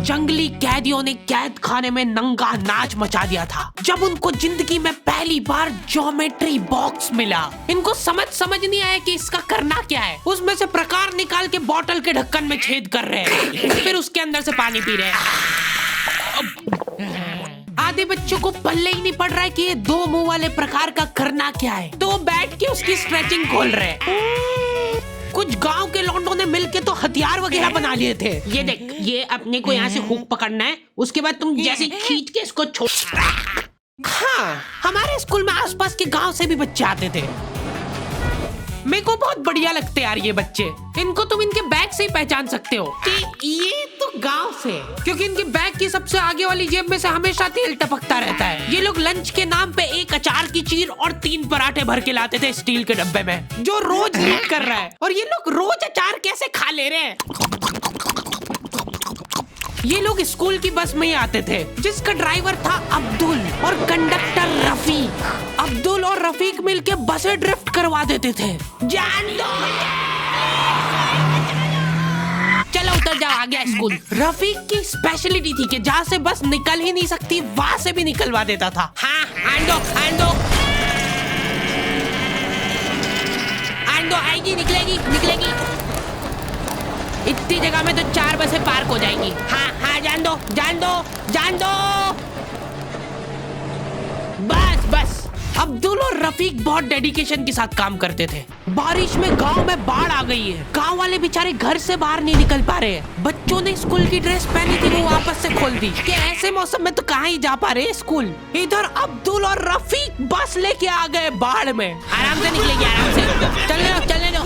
जंगली कैदियों ने कैद खाने में नंगा नाच मचा दिया था जब उनको जिंदगी में पहली बार ज्योमेट्री बॉक्स मिला। इनको समझ नहीं आया कि इसका करना क्या है। उसमें से प्रकार निकाल के बोतल के ढक्कन में छेद कर रहे हैं, फिर उसके अंदर से पानी पी रहे हैं। आधे बच्चों को पल्ले ही नहीं पड़ रहा है कि ये दो मुंह वाले प्रकार का करना क्या है, तो बैठ के उसकी स्ट्रेचिंग खोल रहे हैं। कुछ गांव के लौंडों ने मिलके तो हथियार वगैरह बना लिए थे। ये देख, ये अपने को यहाँ से हुक पकड़ना है, उसके बाद तुम जैसे खींच के इसको छोड़। हाँ, हमारे स्कूल में आसपास के गांव से भी बच्चे आते थे। मेरे को बहुत बढ़िया लगते यार ये बच्चे। इनको तुम इनके बैग से ही पहचान सकते हो कि ये तो गांव से, क्योंकि इनके बैग की सबसे आगे वाली जेब में से हमेशा तेल टपकता रहता है। ये लोग लंच के नाम पे एक अचार की चीर और 3 पराठे भर के लाते थे स्टील के डब्बे में, जो रोज लीक कर रहा है। और ये लोग रोज अचार कैसे खा ले रहे हैं। ये लोग स्कूल की बस में ही आते थे, जिसका ड्राइवर था अब्दुल और कंडक्टर रफीक। अब्दुल और रफीक मिलके बसें ड्रिफ्ट करवा देते थे। जान दो, चलो उतर जाओ, आ गया स्कूल। रफीक की स्पेशलिटी थी कि जहाँ से बस निकल ही नहीं सकती वहाँ से भी निकलवा देता था। हाँ, आंदो आएगी, निकलेगी। इतनी जगह में तो 4 बसें पार्क हो जाएंगी। हाँ, जान दो। बस। अब्दुल और रफीक बहुत डेडिकेशन के साथ काम करते थे। बारिश में गांव में बाढ़ आ गई है। गांव वाले बेचारे घर से बाहर नहीं निकल पा रहे हैं। बच्चों ने स्कूल की ड्रेस पहनी थी, वो वापस से खोल दी कि ऐसे मौसम में तो कहाँ ही जा पा रहे स्कूल। इधर अब्दुल और रफीक बस लेके आ गए बाढ़ में। आराम से निकलेगी, आराम से। चलने दो।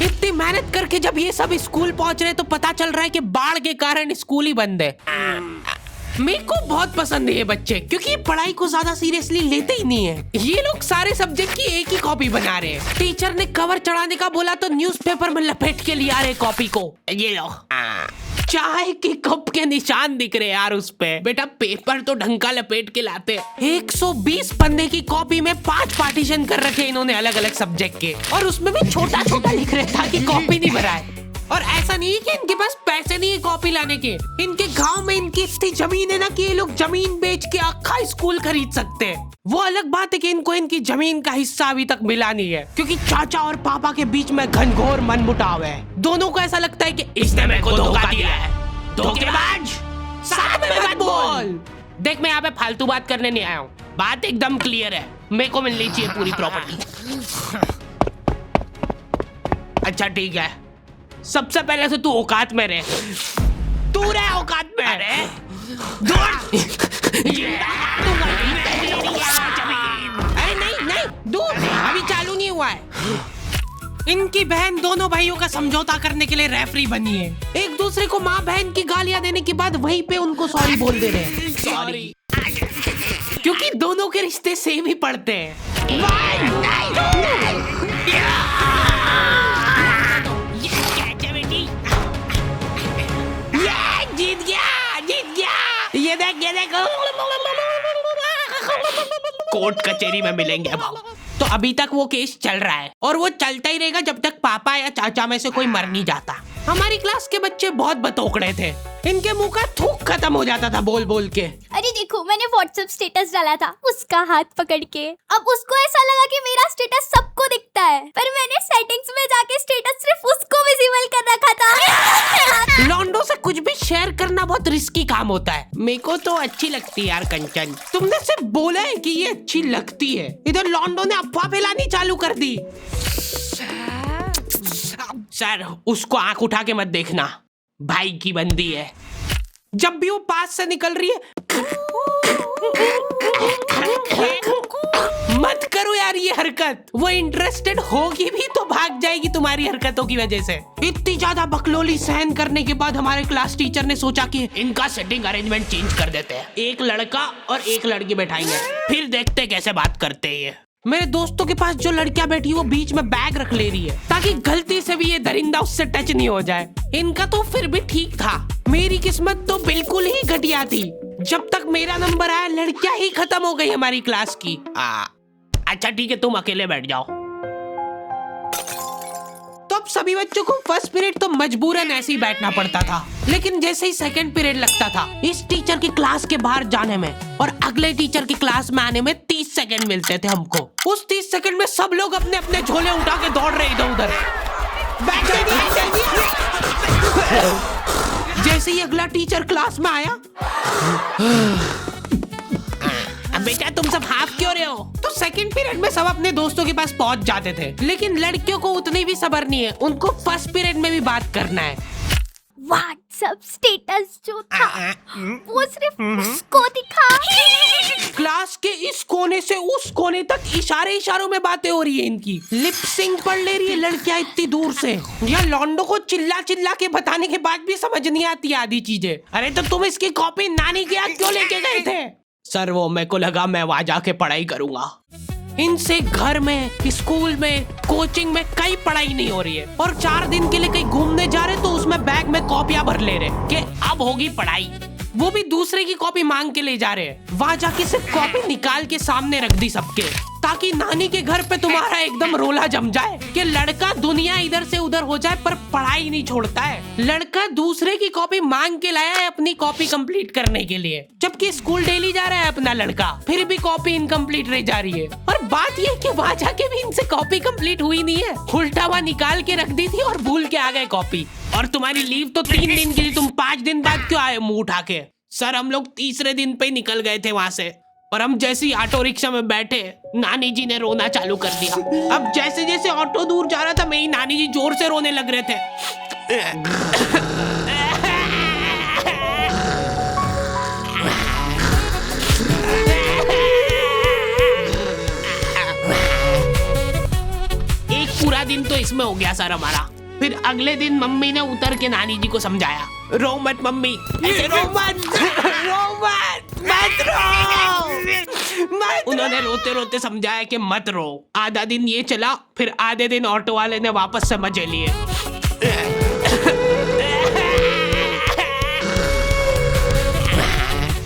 इतनी मेहनत करके जब ये सब स्कूल पहुंच रहे तो पता चल रहा है कि बाढ़ के कारण स्कूल ही बंद है। मेरे को बहुत पसंद है ये बच्चे, क्योंकि ये पढ़ाई को ज्यादा सीरियसली लेते ही नहीं है। ये लोग सारे सब्जेक्ट की एक ही कॉपी बना रहे हैं। टीचर ने कवर चढ़ाने का बोला तो न्यूज़पेपर में लपेट के लिया रहे कॉपी को। ये लो, चाय के कप के निशान दिख रहे यार उस पे। बेटा पेपर तो ढंग का लपेट के लाते। 120 पन्ने की कॉपी में 5 पार्टीशन कर रखे इन्होंने अलग अलग सब्जेक्ट के, और उसमें भी छोटा लिख रहे ताकि कॉपी नहीं भराए। और ऐसा नहीं है कि इनके पास पैसे नहीं है कॉपी लाने के। इनके गांव में इनकी इतनी जमीन है ना कि ये लोग जमीन बेच के आखा स्कूल खरीद सकते हैं। वो अलग बात है कि इनको इनकी जमीन का हिस्सा अभी तक मिला नहीं है, क्योंकि चाचा और पापा के बीच में घनघोर मनमुटाव है। दोनों को ऐसा लगता है कि इसने मेरे को धोखा दिया है। धोखेबाज, साथ में मत बोल। देख, मैं यहाँ पे फालतू बात करने नहीं आया हूँ। बात एकदम क्लियर है, मेरे को मिलनी चाहिए पूरी प्रॉपर्टी। अच्छा ठीक है, सबसे पहले से तू औकात में रहे। तू रहे औकात में। अरे नहीं दूर, अभी चालू नहीं हुआ है। इनकी बहन दोनों भाइयों का समझौता करने के लिए रेफरी बनी है। एक दूसरे को माँ बहन की गालियां देने के बाद वहीं पे उनको सॉरी बोल दे रहे हैं। सॉरी, क्योंकि दोनों के रिश्ते सेम ही पड़ते हैं। जीत गया। ये देख कोर्ट कचहरी में मिलेंगे अब। तो अभी तक वो केस चल रहा है और वो चलता ही रहेगा जब तक पापा या चाचा में से कोई मर नहीं जाता। हमारी क्लास के बच्चे बहुत बतौकड़े थे। इनके मुंह का थूक खत्म हो जाता था बोल बोल के। अरे देखो, मैंने व्हाट्सएप स्टेटस डाला था उसका हाथ पकड़ के। अब उसको ऐसा लगा कि मेरा स्टेटस सबको दिखता है, पर मैंने सेटिंग्स में जाके स्टेटस सिर्फ उसको विजिबल कर रखा था। लॉन्डो से कुछ भी शेयर करना बहुत रिस्की काम होता है। मेरे को तो अच्छी लगती है यार कंचन। तुमने सिर्फ बोला है कि ये अच्छी लगती है, इधर लॉन्डो ने अफवाह फैलानी चालू कर दी। सर, उसको आंख उठा के मत देखना, भाई की बंदी है। जब भी वो पास से निकल रही है मत करो यार ये हरकत। वो इंटरेस्टेड होगी भी तो भाग जाएगी तुम्हारी हरकतों की वजह से। इतनी ज्यादा बकलोली सहन करने के बाद हमारे क्लास टीचर ने सोचा कि इनका सेटिंग अरेंजमेंट चेंज कर देते हैं। एक लड़का और एक लड़की बैठाएंगे, फिर देखते कैसे बात करते हैं ये। मेरे दोस्तों के पास जो लड़कियां बैठी वो बीच में बैग रख ले रही है ताकि गलती से भी ये दरिंदा उससे टच नहीं हो जाए। इनका तो फिर भी ठीक था, मेरी किस्मत तो बिल्कुल ही घटिया थी। जब तक मेरा नंबर आया लड़कियां ही खत्म हो गई हमारी क्लास की। अच्छा ठीक है, तुम अकेले बैठ जाओ। तो अब अब सभी बच्चों को फर्स्ट पीरियड तो मजबूरन ऐसे ही बैठना पड़ता था, लेकिन जैसे ही सेकंड पीरियड लगता था इस टीचर की क्लास के बाहर जाने में और अगले टीचर की क्लास में आने में 30 सेकंड मिलते थे हमको। उस 30 सेकंड में सब लोग अपने अपने झोले उठा के दौड़ रहे इधर उधर। जैसे ही अगला टीचर क्लास में आया, बेटा तुम सब हाफ क्यों रहे हो, तो सेकंड पीरियड में सब अपने दोस्तों के पास पहुंच जाते थे। लेकिन लड़कियों को उतनी भी सब्र नहीं है, उनको फर्स्ट पीरियड में भी बात करना है। व्हाट्सएप स्टेटस जो था वो सिर्फ उसको दिखा। क्लास के इस कोने से उस कोने तक इशारों में बातें हो रही है इनकी। लिप सिंक पढ़ ले रही है लड़कियां इतनी दूर से। या लौंडो को चिल्ला चिल्ला के बताने के बाद भी समझ नहीं आती आधी चीजें। अरे तो तुम इसकी कॉपी नानी के यहाँ क्यों लेके गए थे? सर वो मेरे को लगा मैं वहां जाके पढ़ाई करूंगा। इनसे घर में, स्कूल में, कोचिंग में कई पढ़ाई नहीं हो रही है और 4 दिन के लिए कहीं घूमने जा रहे तो उसमें बैग में कॉपियां भर ले रहे कि अब होगी पढ़ाई। वो भी दूसरे की कॉपी मांग के ले जा रहे हैं। वहां जाके सिर्फ कॉपी निकाल के सामने रख दी सबके, ताकि नानी के घर पे तुम्हारा एकदम रोला जम जाए कि लड़का दुनिया इधर से उधर हो जाए पर पढ़ाई नहीं छोड़ता है। लड़का दूसरे की कॉपी मांग के लाया है अपनी कॉपी कंप्लीट करने के लिए, जबकि स्कूल डेली जा रहा है अपना लड़का, फिर भी कॉपी इनकम्प्लीट रह जा रही है। और बात ये कि वहां जाके भी इनसे कॉपी कंप्लीट हुई नहीं है, उल्टा हुआ निकाल के रख दी थी और भूल के आ गए कॉपी। और तुम्हारी लीव तो 3 दिन की थी, तुम 5 दिन बाद क्यों आए मुंह उठा के? सर हम लोग तीसरे दिन पे निकल गए थे वहां से, पर हम जैसे ही ऑटो रिक्शा में बैठे नानी जी ने रोना चालू कर दिया। अब जैसे जैसे ऑटो दूर जा रहा था मेरी नानी जी जोर से रोने लग रहे थे। एक पूरा दिन तो इसमें हो गया सर हमारा। फिर अगले दिन मम्मी ने उतर के नानी जी को समझाया, रो मत मम्मी, ऐसे रो मत, मत रो। उन्होंने रोते रोते समझाया कि मत रो। आधा दिन ये चला, फिर आधे दिन ऑटो वाले ने वापस से मजे लिए।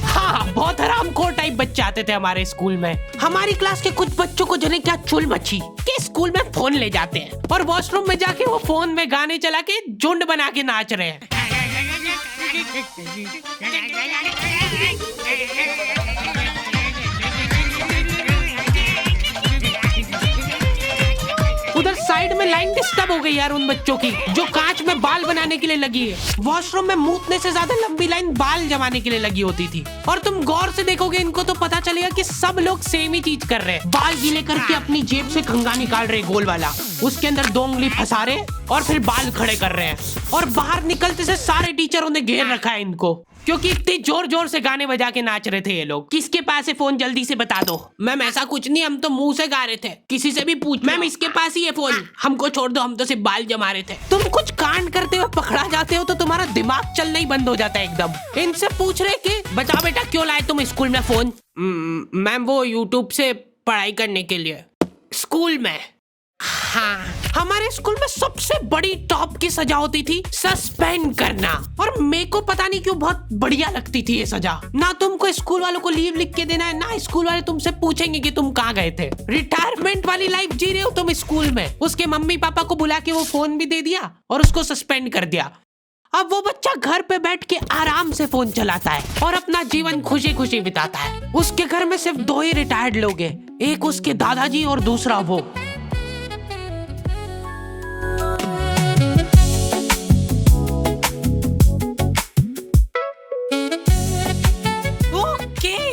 हाँ बहुत हरामखोर टाइप बच्चे आते थे हमारे स्कूल में। हमारी क्लास के कुछ बच्चों को जने क्या चुल मची कि स्कूल में फोन ले जाते हैं और वॉशरूम में जाके वो फोन में गाने चला के झुंड बना के नाच रहे हैं। उधर साइड में लाइन डिस्टर्ब हो गई यार उन बच्चों की जो कांच में बाल बनाने के लिए लगी है। वॉशरूम में मूतने से ज्यादा लंबी लाइन बाल जमाने के लिए लगी होती थी। और तुम गौर से देखोगे इनको तो पता चलेगा कि सब लोग सेम ही चीज कर रहे हैं। बाल गीले करके अपनी जेब से कंघा निकाल रहे गोल वाला, उसके अंदर 2 उंगली फंसा रहे और फिर बाल खड़े कर रहे हैं। और बाहर निकलते से सारे टीचरों ने घेर रखा है इनको, क्योंकि इतनी जोर जोर से गाने बजा के नाच रहे थे ये लोग। किसके पास है फोन जल्दी से बता दो। मैम ऐसा कुछ नहीं, हम तो मुंह से गा रहे थे, किसी से भी पूछ। मैम इसके पास ही है फोन, हमको छोड़ दो, हम तो सिर्फ बाल जमा रहे थे। तुम कुछ कांड करते हुए पकड़ा जाते हो तो तुम्हारा दिमाग चलना ही बंद हो जाता है एकदम। इनसे पूछ रहे कि बताओ बेटा क्यों लाए तुम स्कूल में फोन? मैम वो यूट्यूब से पढ़ाई करने के लिए। स्कूल में? हाँ, हमारे स्कूल में सबसे बड़ी टॉप की सजा होती थी सस्पेंड करना। और मेरे को पता नहीं क्यों बहुत बढ़िया लगती थी ये सजा। ना तुमको स्कूल वालों को लीव लिख के देना है, ना स्कूल वाले तुमसे पूछेंगे कि तुम कहाँ गए थे। रिटायरमेंट वाली लाइफ जी रहे हो तुम स्कूल में। उसके मम्मी पापा को बुला के वो फोन भी दे दिया और उसको सस्पेंड कर दिया। अब वो बच्चा घर पे बैठ के आराम से फोन चलाता है और अपना जीवन खुशी खुशी बिताता है। उसके घर में सिर्फ 2 ही रिटायर्ड लोग हैं, एक उसके दादाजी और दूसरा वो।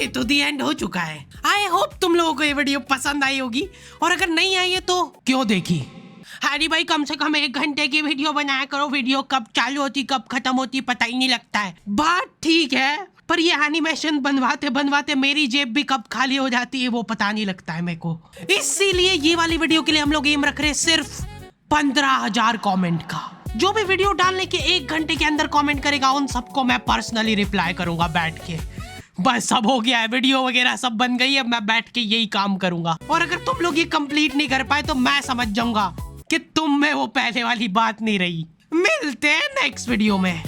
तो दी एंड हो चुका है। आई होप तुम लोगों को ये वीडियो पसंद आई होगी, और अगर नहीं आई है तो क्यों देखी। हरी भाई कम से कम 1 घंटे की वीडियो बनाया करो। वीडियो कब चालू होती कब खत्म होती पता ही नहीं लगता है। बात ठीक है, पर ये एनिमेशन बनवाते बनवाते मेरी जेब भी कब खाली हो जाती है वो पता नहीं लगता है मेरे को। इसीलिए ये वाली वीडियो के लिए हम लोग एम रख रहे हैं सिर्फ 15,000 कमेंट का। जो भी वीडियो डालने के 1 घंटे के अंदर कमेंट करेगा उन सबको मैं पर्सनली रिप्लाई करूंगा बैठ के। बस सब हो गया है, वीडियो वगैरह सब बन गई है, मैं बैठ के यही काम करूंगा। और अगर तुम लोग ये कंप्लीट नहीं कर पाए तो मैं समझ जाऊंगा कि तुम में वो पहले वाली बात नहीं रही। मिलते हैं नेक्स्ट वीडियो में।